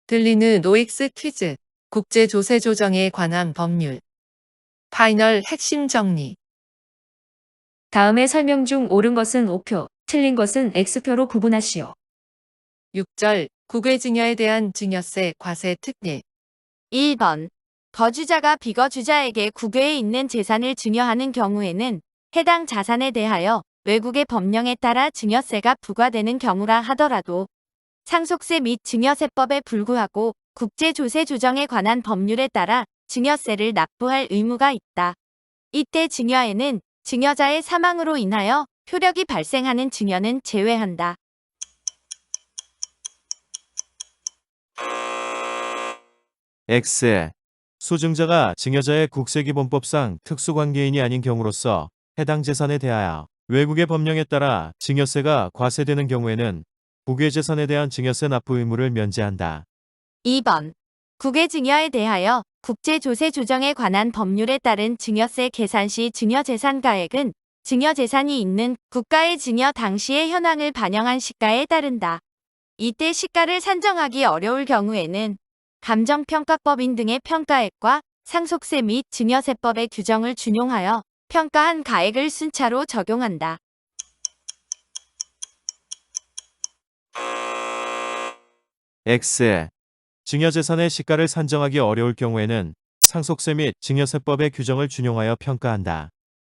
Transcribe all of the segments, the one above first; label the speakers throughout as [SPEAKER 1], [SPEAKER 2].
[SPEAKER 1] 들리는 OX 퀴즈. 국제조세조정에 관한 법률. 파이널 핵심 정리.
[SPEAKER 2] 다음의 설명 중 옳은 것은 O표, 틀린 것은 X표로 구분하시오.
[SPEAKER 1] 6절. 국외증여에 대한 증여세 과세 특례.
[SPEAKER 3] 1번. 거주자가 비거주자에게 국외에 있는 재산을 증여하는 경우에는 해당 자산에 대하여 외국의 법령에 따라 증여세가 부과되는 경우라 하더라도 상속세 및 증여세법에 불구하고 국제조세 조정에 관한 법률에 따라 증여세를 납부할 의무가 있다. 이때 증여에는 증여자의 사망으로 인하여 효력이 발생하는 증여는 제외한다.
[SPEAKER 4] X. 소증자가 증여자의 국세기본법상 특수관계인이 아닌 경우로서 해당 재산에 대하여 외국의 법령에 따라 증여세가 과세되는 경우에는 국외 재산에 대한 증여세 납부 의무를 면제한다.
[SPEAKER 3] 2번. 국외 증여에 대하여 국제조세 조정에 관한 법률에 따른 증여세 계산 시 증여재산가액은 증여재산이 있는 국가의 증여 당시의 현황을 반영한 시가에 따른다. 이때 시가를 산정하기 어려울 경우에는 감정평가법인 등의 평가액과 상속세 및 증여세법의 규정을 준용하여 평가한 가액을 순차로 적용한다.
[SPEAKER 4] X. 증여재산의 시가를 산정하기 어려울 경우에는 상속세 및 증여세법의 규정을 준용하여 평가한다.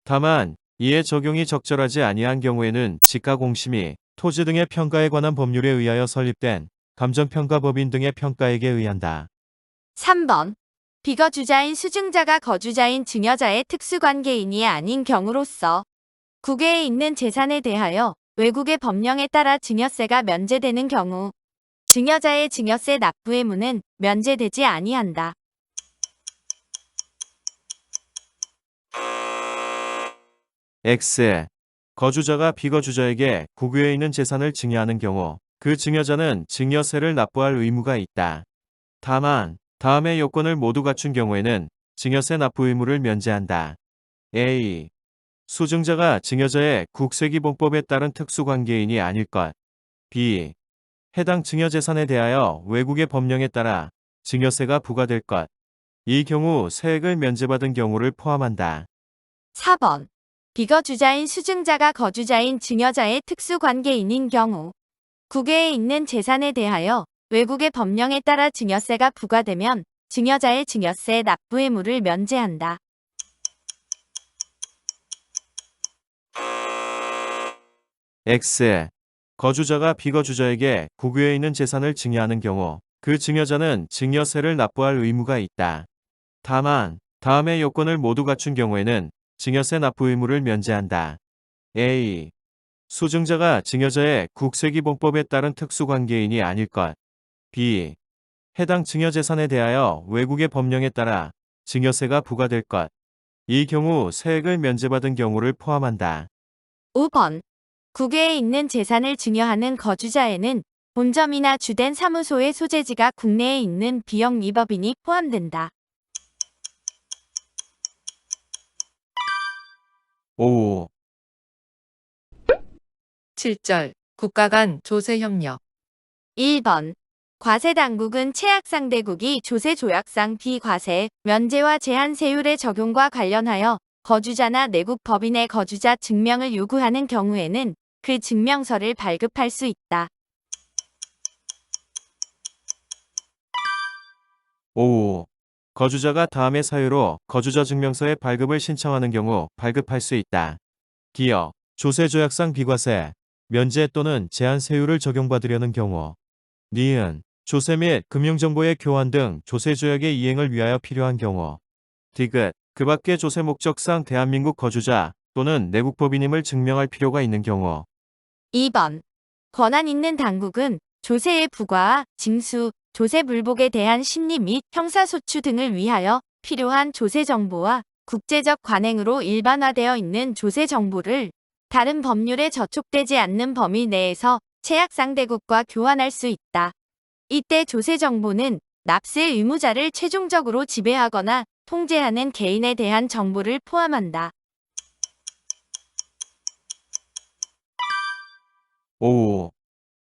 [SPEAKER 4] 다만 이에 적용이 적절하지 아니한 경우에는 지가공시, 토지 등의 평가에 관한 법률에 의하여 설립된 감정평가법인 등의 평가액에 의한다.
[SPEAKER 3] 3번. 비거주자인 수증자가 거주자인 증여자의 특수관계인이 아닌 경우로서 국외에 있는 재산에 대하여 외국의 법령에 따라 증여세가 면제되는 경우 증여자의 증여세 납부 의무는 면제되지 아니한다.
[SPEAKER 4] X. 거주자가 비거주자에게 국외에 있는 재산을 증여하는 경우 그 증여자는 증여세를 납부할 의무가 있다. 다만 다음의 요건을 모두 갖춘 경우에는 증여세 납부 의무를 면제한다. A. 수증자가 증여자의 국세기본법에 따른 특수관계인이 아닐 것. B. 해당 증여재산에 대하여 외국의 법령에 따라 증여세가 부과될 것. 이 경우 세액을 면제받은 경우를 포함한다.
[SPEAKER 3] 4번. 비거주자인 수증자가 거주자인 증여자의 특수관계인인 경우 국외에 있는 재산에 대하여 외국의 법령에 따라 증여세가 부과되면 증여자의 증여세 납부 의무를 면제한다.
[SPEAKER 4] X. 거주자가 비거주자에게 국외에 있는 재산을 증여하는 경우 그 증여자는 증여세를 납부할 의무가 있다. 다만 다음의 요건을 모두 갖춘 경우에는 증여세 납부 의무를 면제한다. A. 수증자가 증여자의 국세기본법에 따른 특수관계인이 아닐 것. B. 해당 증여재산에 대하여 외국의 법령에 따라 증여세가 부과될 것. 이 경우 세액을 면제받은 경우를 포함한다.
[SPEAKER 3] 5번. 국외에 있는 재산을 증여하는 거주자에는 본점이나 주된 사무소의 소재지가 국내에 있는 비영리법인이 포함된다.
[SPEAKER 4] 5.
[SPEAKER 1] 7절. 국가 간 조세협력.
[SPEAKER 3] 1번. 과세당국은 채약상대국이 조세조약상 비과세, 면제와 제한 세율의 적용과 관련하여 거주자나 내국 법인의 거주자 증명을 요구하는 경우에는 그 증명서를 발급할 수 있다.
[SPEAKER 4] 5. 거주자가 다음의 사유로 거주자 증명서의 발급을 신청하는 경우 발급할 수 있다. 기업, 조세조약상 비과세, 면제 또는 제한 세율을 적용받으려는 경우. 니은, 조세 및 금융정보의 교환 등 조세조약의 이행을 위하여 필요한 경우. 디귿, 그 밖의 조세 목적상 대한민국 거주자 또는 내국 법인임을 증명할 필요가 있는 경우.
[SPEAKER 3] 2번. 권한 있는 당국은 조세의 부과와 징수, 조세 불복에 대한 심리 및 형사소추 등을 위하여 필요한 조세 정보와 국제적 관행으로 일반화되어 있는 조세 정보를 다른 법률에 저촉되지 않는 범위 내에서 채약상대국과 교환할 수 있다. 이때 조세 정보는 납세 의무자를 최종적으로 지배하거나 통제하는 개인에 대한 정보를 포함한다.
[SPEAKER 4] 5.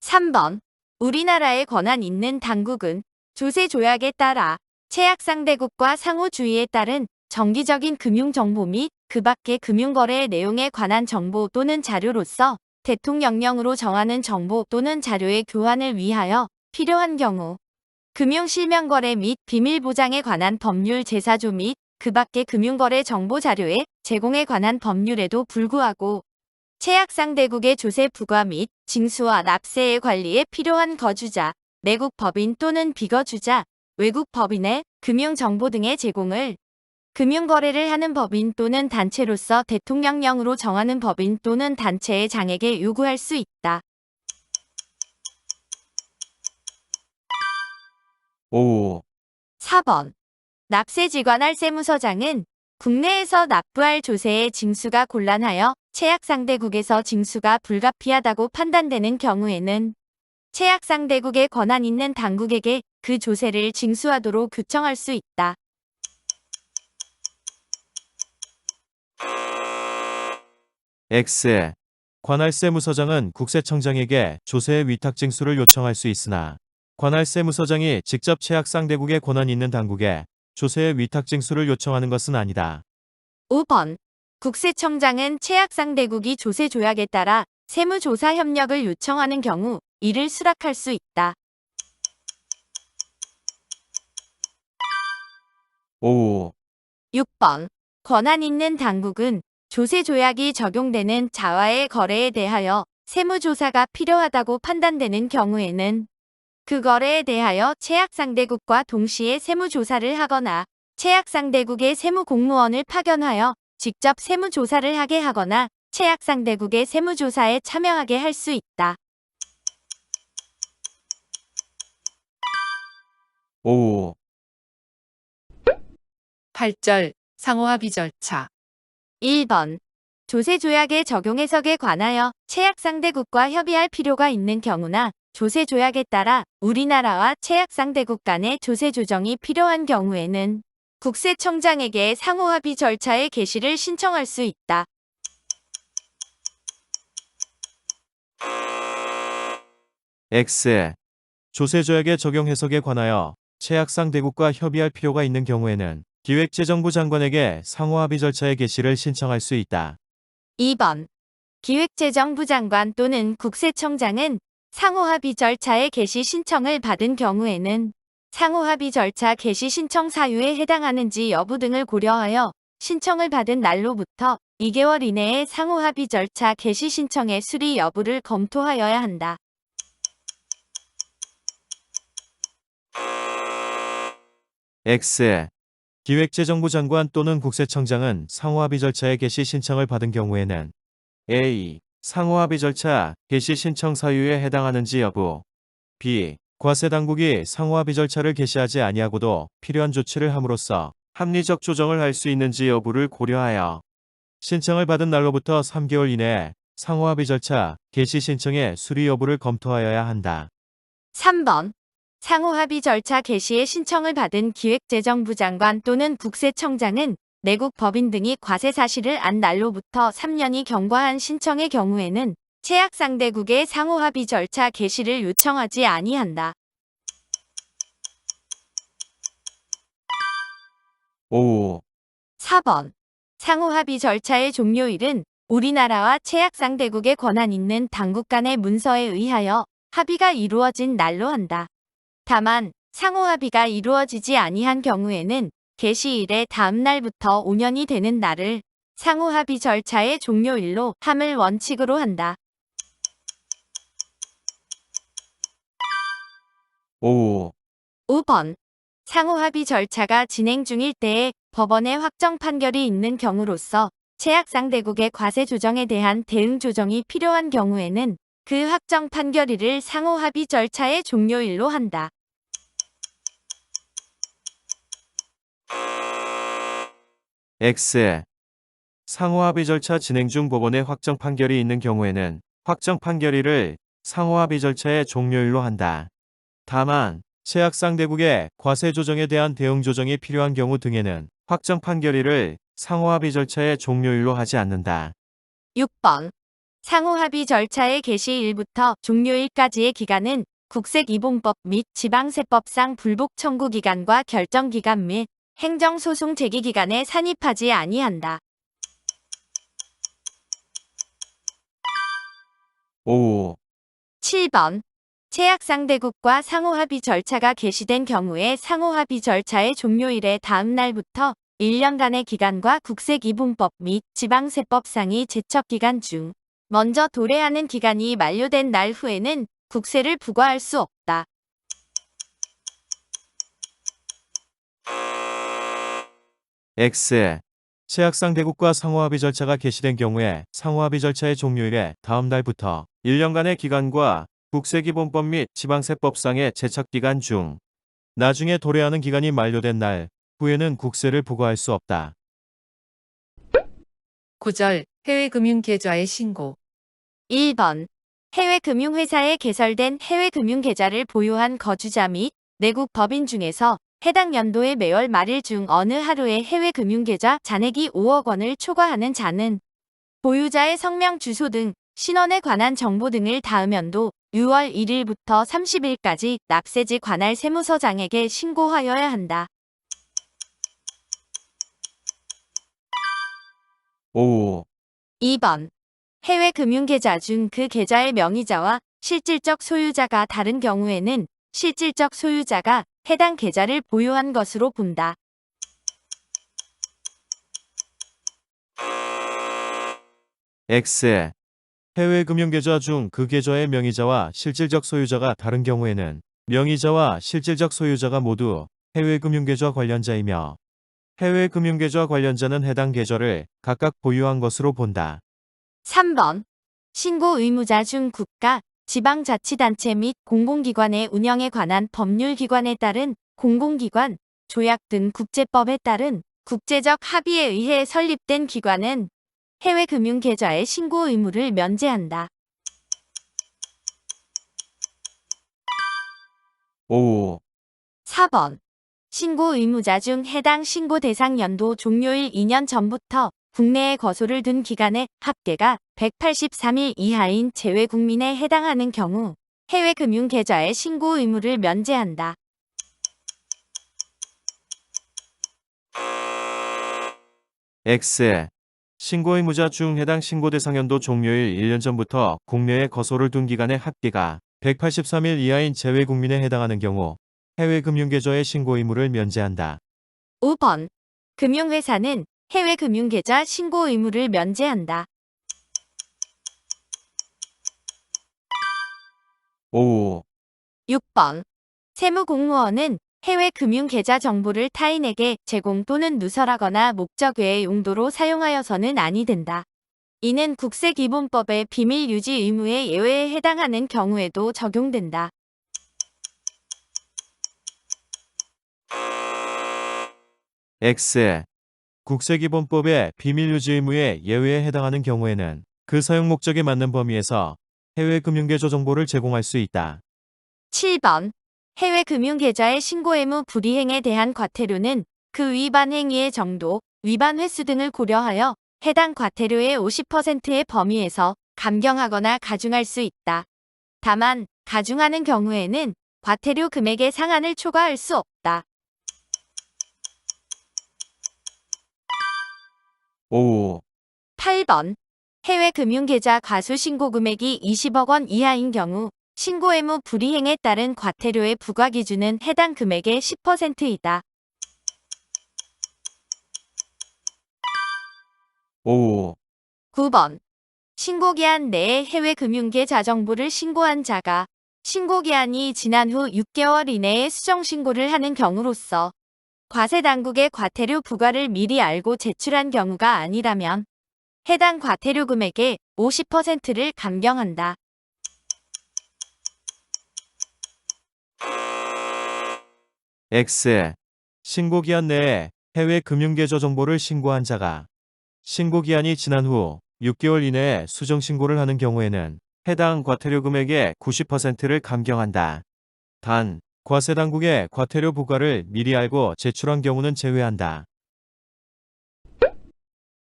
[SPEAKER 3] 3번. 우리나라의 권한 있는 당국은 조세 조약에 따라 채약 상대국과 상호주의에 따른 정기적인 금융 정보 및 그 밖의 금융거래의 내용에 관한 정보 또는 자료로서 대통령령으로 정하는 정보 또는 자료의 교환을 위하여 필요한 경우 금융실명거래 및 비밀보장에 관한 법률 제사조 및 그 밖의 금융거래 정보 자료의 제공에 관한 법률에도 불구하고 채약 상대국의 조세 부과 및 징수와 납세의 관리에 필요한 거주자, 내국 법인 또는 비거주자, 외국 법인의 금융정보 등의 제공을 금융거래를 하는 법인 또는 단체로서 대통령령으로 정하는 법인 또는 단체의 장에게 요구할 수 있다.
[SPEAKER 4] 5.
[SPEAKER 3] 4번. 납세지관할 세무서장은 국내에서 납부할 조세의 징수가 곤란하여 채약 상대국에서 징수가 불가피하다고 판단되는 경우에는 채약 상대국에 권한 있는 당국에게 그 조세를 징수하도록 요청할 수 있다.
[SPEAKER 4] X. 관할 세무서장은 국세청장에게 조세의 위탁징수를 요청할 수 있으나 관할 세무서장이 직접 채약 상대국에 권한 있는 당국에 조세의 위탁징수를 요청하는 것은 아니다.
[SPEAKER 3] 5번. 국세청장은 채약 상대국이 조세 조약에 따라 세무조사 협력을 요청하는 경우 이를 수락할 수 있다.
[SPEAKER 4] 5.
[SPEAKER 3] 6번. 권한 있는 당국은 조세 조약이 적용되는 자와의 거래에 대하여 세무조사가 필요하다고 판단되는 경우에는 그 거래에 대하여 채약 상대국과 동시에 세무조사를 하거나 채약 상대국의 세무공무원을 파견하여 직접 세무조사를 하게 하거나 채약 상대국의 세무조사에 참여하게 할 수 있다.
[SPEAKER 4] 5.
[SPEAKER 1] 8절 상호합의 절차.
[SPEAKER 3] 1번. 조세 조약의 적용 해석에 관하여 채약 상대국과 협의할 필요가 있는 경우나 조세 조약에 따라 우리나라와 채약 상대국 간의 조세 조정이 필요한 경우에는 국세청장에게 상호합의 절차의 개시를 신청할 수 있다.
[SPEAKER 4] X. 조세조약의 적용 해석에 관하여 채약 상대국과 협의할 필요가 있는 경우에는 기획재정부 장관에게 상호합의 절차의 개시를 신청할 수 있다.
[SPEAKER 3] 2번. 기획재정부 장관 또는 국세청장은 상호합의 절차의 개시 신청을 받은 경우에는 상호합의 절차 개시 신청 사유에 해당하는지 여부 등을 고려하여 신청을 받은 날로부터 2개월 이내에 상호합의 절차 개시 신청의 수리 여부를 검토하여야 한다.
[SPEAKER 4] X. 기획재정부 장관 또는 국세청장은 상호합의 절차의 개시 신청을 받은 경우에는 A. 상호합의 절차 개시 신청 사유에 해당하는지 여부. B. 과세당국이 상호합의 절차를 개시하지 아니하고도 필요한 조치를 함으로써 합리적 조정을 할 수 있는지 여부를 고려하여 신청을 받은 날로부터 3개월 이내에 상호합의 절차 개시 신청의 수리 여부를 검토하여야 한다.
[SPEAKER 3] 3번. 상호합의 절차 개시의 신청을 받은 기획재정부 장관 또는 국세청장은 내국 법인 등이 과세 사실을 안 날로부터 3년이 경과한 신청의 경우에는 채약 상대국의 상호합의 절차 개시를 요청하지 아니한다.
[SPEAKER 4] 5.
[SPEAKER 3] 4번. 상호합의 절차의 종료일은 우리나라와 채약 상대국에 권한 있는 당국 간의 문서에 의하여 합의가 이루어진 날로 한다. 다만 상호합의가 이루어지지 아니한 경우에는 개시일의 다음 날부터 5년이 되는 날을 상호합의 절차의 종료일로 함을 원칙으로 한다.
[SPEAKER 4] 5.
[SPEAKER 3] 5번. 상호합의 절차가 진행 중일 때에 법원의 확정 판결이 있는 경우로서 채약 상대국의 과세 조정에 대한 대응 조정이 필요한 경우에는 그 확정 판결일을 상호합의 절차의 종료일로 한다.
[SPEAKER 4] X. 상호합의 절차 진행 중 법원의 확정 판결이 있는 경우에는 확정 판결일을 상호합의 절차의 종료일로 한다. 다만 채약 상대국의 과세 조정에 대한 대응 조정이 필요한 경우 등에는 확정 판결일을 상호합의 절차의 종료일로 하지 않는다.
[SPEAKER 3] 6번. 상호합의 절차의 개시일부터 종료일까지의 기간은 국세기본법 및 지방세법상 불복 청구 기간과 결정 기간 및 행정소송 제기 기간에 산입하지 아니한다.
[SPEAKER 4] 5.
[SPEAKER 3] 7번. 체약상대국과 상호합의 절차가 개시된 경우에 상호합의 절차의 종료일의 다음 날부터 1년간의 기간과 국세기본법 및 지방세법상의 제척기간 중 먼저 도래하는 기간이 만료된 날 후에는 국세를 부과할 수 없다.
[SPEAKER 4] X. 체약상 대국과 상호합의 절차가 개시된 경우에 상호합의 절차의 종료일의 다음 날부터 1년간의 기간과 국세기본법 및 지방세법상의 제척기간 중 나중에 도래하는 기간이 만료된 날 후에는 국세를 부과할 수 없다.
[SPEAKER 1] 9절 해외금융계좌의 신고.
[SPEAKER 3] 1번. 해외금융회사에 개설된 해외금융계좌를 보유한 거주자 및 내국 법인 중에서 해당 연도의 매월 말일 중 어느 하루에 해외금융계좌 잔액이 5억 원을 초과하는 자는 보유자의 성명, 주소 등 신원에 관한 정보 등을 다음 연도 6월 1일부터 30일까지 납세지 관할 세무서장에게 신고하여야 한다.
[SPEAKER 4] 5.
[SPEAKER 3] 2번. 해외 금융계좌 중 그 계좌의 명의자와 실질적 소유자가 다른 경우에는 실질적 소유자가 해당 계좌를 보유한 것으로 본다.
[SPEAKER 4] X. 해외 금융계좌 중 그 계좌의 명의자와 실질적 소유자가 다른 경우에는 명의자와 실질적 소유자가 모두 해외 금융계좌 관련자이며 해외 금융계좌 관련자는 해당 계좌를 각각 보유한 것으로 본다.
[SPEAKER 3] 3번. 신고 의무자 중 국가, 지방자치단체 및 공공기관의 운영에 관한 법률기관에 따른 공공기관, 조약 등 국제법에 따른 국제적 합의에 의해 설립된 기관은 해외 금융계좌의 신고 의무를 면제한다.
[SPEAKER 4] 5.
[SPEAKER 3] 4번. 신고 의무자 중 해당 신고 대상 연도 종료일 2년 전부터 국내에 거소를 둔 기간의 합계가 183일 이하인 재외국민에 해당하는 경우 해외 금융계좌의 신고 의무를 면제한다.
[SPEAKER 4] X. 신고 의무자 중 해당 신고 대상 연도 종료일 1년 전부터 국내에 거소를 둔 기간의 합계가 183일 이하인 재외국민에 해당하는 경우 해외 금융계좌의 신고 의무를 면제한다.
[SPEAKER 3] 5번. 금융회사는 해외 금융계좌 신고 의무를 면제한다.
[SPEAKER 4] 5.
[SPEAKER 3] 6번. 세무공무원은 해외 금융계좌 정보를 타인에게 제공 또는 누설하거나 목적 외의 용도로 사용하여서는 아니 된다. 이는 국세기본법의 비밀 유지 의무의 예외에 해당하는 경우에도 적용된다.
[SPEAKER 4] X. 국세기본법의 비밀유지 의무의 예외에 해당하는 경우에는 그 사용 목적에 맞는 범위에서 해외 금융계좌 정보를 제공할 수 있다.
[SPEAKER 3] 7번. 해외 금융계좌의 신고 의무 불이행에 대한 과태료는 그 위반 행위의 정도, 위반 횟수 등을 고려하여 해당 과태료의 50%의 범위에서 감경하거나 가중할 수 있다. 다만 가중하는 경우에는 과태료 금액의 상한을 초과할 수 없다.
[SPEAKER 4] 5.
[SPEAKER 3] 8번. 해외 금융계좌 과수 신고 금액이 20억 원 이하인 경우 신고 의무 불이행에 따른 과태료의 부과 기준은 해당 금액의 10%이다.
[SPEAKER 4] 5.
[SPEAKER 3] 9번. 신고기한 내에 해외 금융계좌 정보를 신고한 자가 신고기한이 지난 후 6개월 이내에 수정신고를 하는 경우로서 과세당국의 과태료 부과를 미리 알고 제출한 경우가 아니라면 해당 과태료 금액의 50%를 감경한다.
[SPEAKER 4] X. 신고기한 내에 해외 금융계좌 정보를 신고한 자가 신고기한이 지난 후 6개월 이내에 수정신고를 하는 경우에는 해당 과태료 금액의 90%를 감경한다. 단, 과세당국의 과태료 부과를 미리 알고 제출한 경우는 제외한다.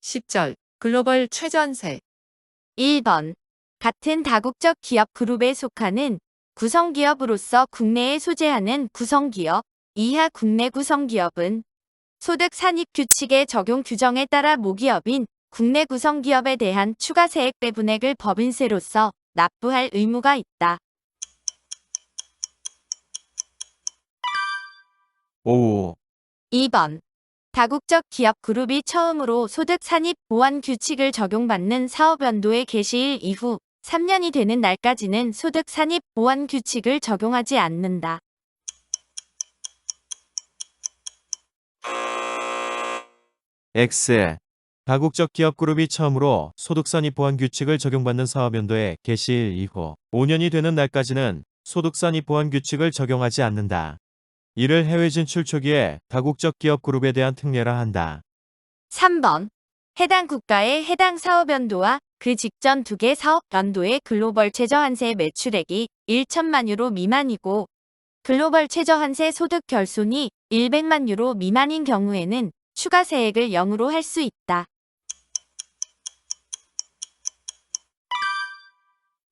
[SPEAKER 1] 10절 글로벌 최전세.
[SPEAKER 3] 1번. 같은 다국적 기업 그룹에 속하는 구성기업으로서 국내에 소재하는 구성기업, 이하 국내 구성기업은 소득 산입 규칙의 적용 규정에 따라 모기업인 국내 구성기업에 대한 추가 세액 배분액을 법인세로서 납부할 의무가 있다.
[SPEAKER 4] 5.
[SPEAKER 3] 2번. 다국적 기업 그룹이 처음으로 소득 산입 보완 규칙을 적용받는 사업연도의 개시일 이후 3년이 되는 날까지는 소득 산입 보완 규칙을 적용하지 않는다.
[SPEAKER 4] X. 다국적 기업 그룹이 처음으로 소득산입 보완 규칙을 적용받는 사업연도의 개시일 이후 5년이 되는 날까지는 소득산입 보완 규칙을 적용하지 않는다. 이를 해외 진출 초기에 다국적 기업 그룹에 대한 특례라 한다.
[SPEAKER 3] 3번. 해당 국가의 해당 사업연도와 그 직전 두 개 사업연도의 글로벌 최저한세 매출액이 1천만 유로 미만이고 글로벌 최저한세 소득 결손이 100만 유로 미만인 경우에는 추가 세액을 0으로 할 수 있다.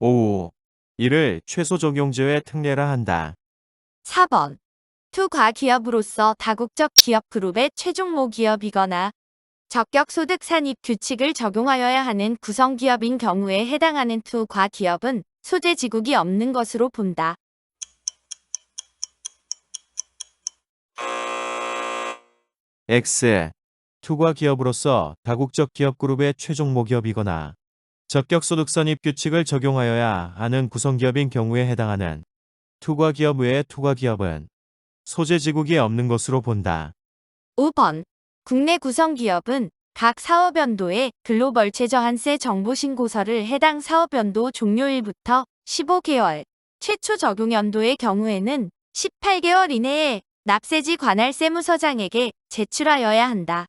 [SPEAKER 4] 5. 이를 최소 적용제외 특례라 한다.
[SPEAKER 3] 4번. 투과기업으로서 다국적 기업 그룹의 최종모 기업이거나 적격 소득 산입 규칙을 적용하여야 하는 구성기업인 경우에 해당하는 투과기업은 소재 지국이 없는 것으로 본다.
[SPEAKER 4] X. 투과 기업으로서 다국적 기업 그룹의 최종 모기업이거나 적격 소득 산입 규칙을 적용하여야 하는 구성기업인 경우에 해당하는 투과 기업 외의 투과 기업은 소재 지국이 없는 것으로 본다.
[SPEAKER 3] 5번. 국내 구성기업은 각 사업연도에 글로벌 최저한세 정보신고서를 해당 사업연도 종료일부터 15개월, 최초 적용연도의 경우에는 18개월 이내에 납세지 관할 세무서장에게 제출하여야 한다.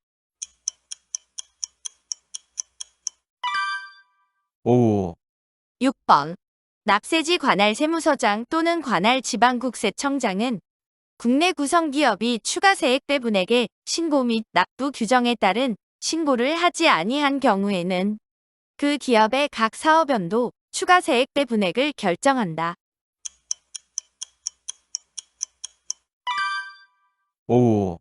[SPEAKER 4] 5.
[SPEAKER 3] 6번. 납세지 관할 세무서장 또는 관할 지방국세청장은 국내 구성기업이 추가 세액 배분액의 신고 및 납부 규정에 따른 신고를 하지 아니한 경우에는 그 기업의 각 사업연도 추가 세액 배분액을 결정한다.
[SPEAKER 4] 5.